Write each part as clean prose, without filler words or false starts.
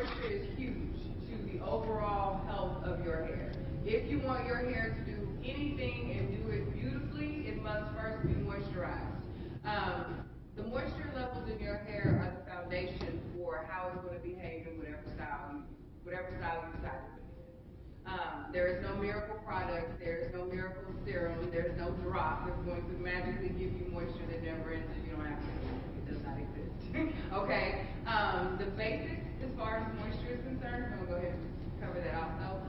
moisture is huge to the overall health of your hair. If you want your hair to do anything and do it beautifully, it must first be moisturized. The moisture levels in your hair are the foundation for how it's going to behave in whatever style you decide to put it in. There is no miracle product, there is no miracle serum, there's no drop that's going to magically give you moisture that never ends and you don't have to do it. It does not exist. Okay? The basics as far as moisture is concerned, I'm going to go ahead and cover that also.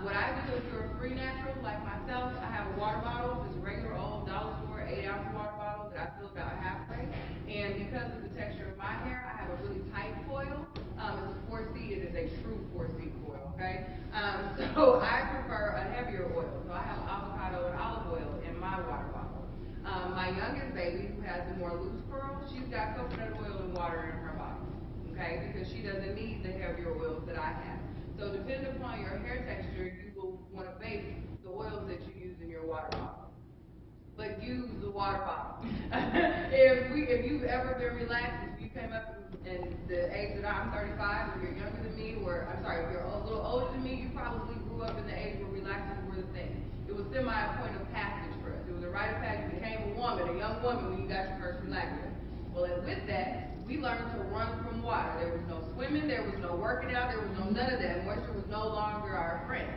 What I do, if you're a free natural like myself, I have a water bottle, just a regular old dollar store 8-ounce water bottle that I fill about halfway. And because of the texture of my hair, I have a really tight coil. It's a 4C, it is a true 4C coil, okay? So I prefer a heavier oil. So I have avocado and olive oil in my water bottle. My youngest baby, who has the more loose curls, she's got coconut oil and water in her bottle, okay? Because she doesn't need the heavier oils that I have. So depending upon your hair texture, you will want to base the oils that you use in your water bottle. But use the water bottle. If you've ever been relaxed, if you came up in the age that I'm 35, if you're younger than me, if you're a little older than me, you probably grew up in the age where relaxers were the thing. It was semi a point of passage for us. It was a rite of passage. You became a woman, a young woman, when you got your first relaxer. Well, and with that, we learned to run from water. There was no swimming, there was no working out, there was no none of that. Moisture was no longer our friend.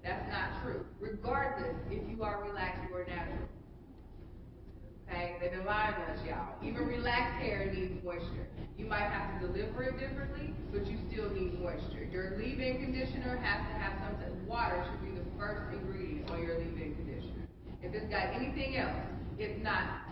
That's not true. Regardless if you are relaxed or natural. Okay? They've been lying to us, y'all. Even relaxed hair needs moisture. You might have to deliver it differently, but you still need moisture. Your leave-in conditioner has to have something. Water should be the first ingredient on your leave-in conditioner. If it's got anything else, it's not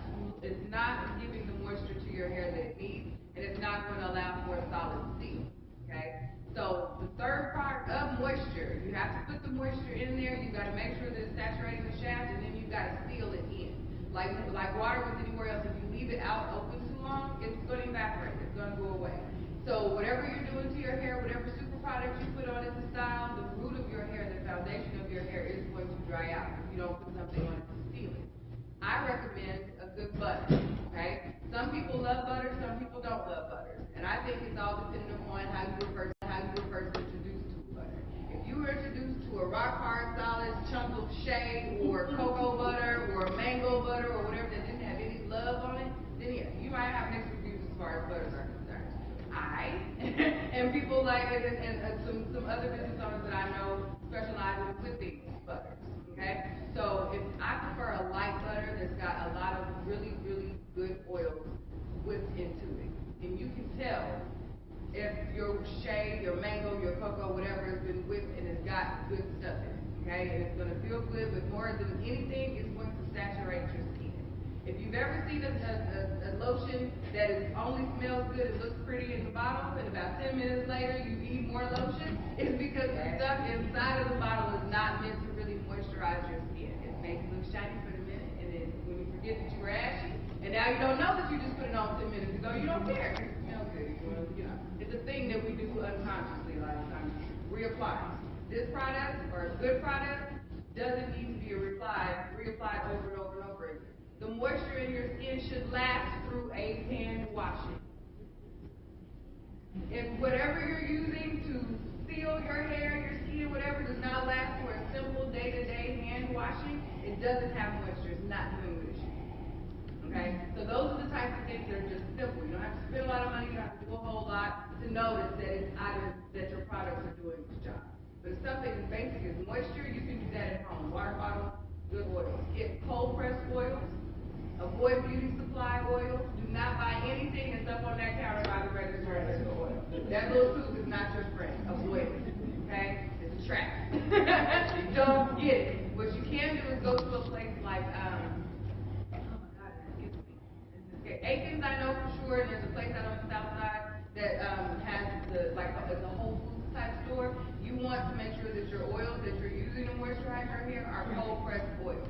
giving the moisture to your hair that it needs, and it's not going to allow for a solid seal. Okay? So the third part of moisture, you have to put the moisture in there. You got to make sure that it's saturating the shaft, and then you got to seal it in. Like water goes anywhere else, if you leave it out open too long, it's going to evaporate. It's going to go away. So whatever you're doing to your hair, whatever super product you put on it to style, the root of your hair, the foundation of your hair is going to dry out if you don't put something on it to seal it. I recommend a good butter, okay? Some people love butter, some people don't love butter. And I think it's all dependent upon how you were first introduced to butter. If you were introduced to a rock hard solid chunk of shea or cocoa butter or mango butter or whatever that didn't have any love on it, then yeah, you might have mixed reviews as far as butters are concerned. And people like it, and some other business owners that I know specialize in whipping butters. Okay? So if I prefer a light butter that's got a lot of really, really good oils whipped into it. And you can tell if your shea, your mango, your cocoa, whatever has been whipped and it's got good stuff in it. Okay? And it's going to feel good, but more than anything, it's going to saturate your skin. If you've ever seen a lotion that only smells good and looks pretty in the bottle, and about 10 minutes later you need more lotion, it's because the stuff inside of the bottle is not meant to really moisturize your skin. It makes it look shiny for a minute, and then when you forget that you were ashy, and now you don't know that you just put it on 10 minutes ago, you don't care. It smells good. It's a thing that we do unconsciously a lot of times. Reapply. This product, or a good product, doesn't need to be reapplied over and over and over again. The moisture in your skin should last through a hand washing. If whatever you're using to seal your hair, your skin, whatever, does not last for a simple day-to-day hand washing, it doesn't have moisture. It's not doing what it should. Okay? So those are the types of things that are just simple. You don't have to spend a lot of money. You don't have to do a whole lot to notice that it's either that your products are doing its job. But if something as basic as moisture, you can do that at home. Water bottle, good oils. Get cold-pressed oils. Avoid beauty supply oils. Do not buy anything that's up on that counter by the register as oil. That little tube is not your friend. Avoid it. Okay? It's a trap. Don't get it. What you can do is go to a place like, Aikens, I know for sure, and there's a place out on the south side that has it's a Whole Foods type store. You want to make sure that your oils that you're using to moisturize your hair are cold pressed oils.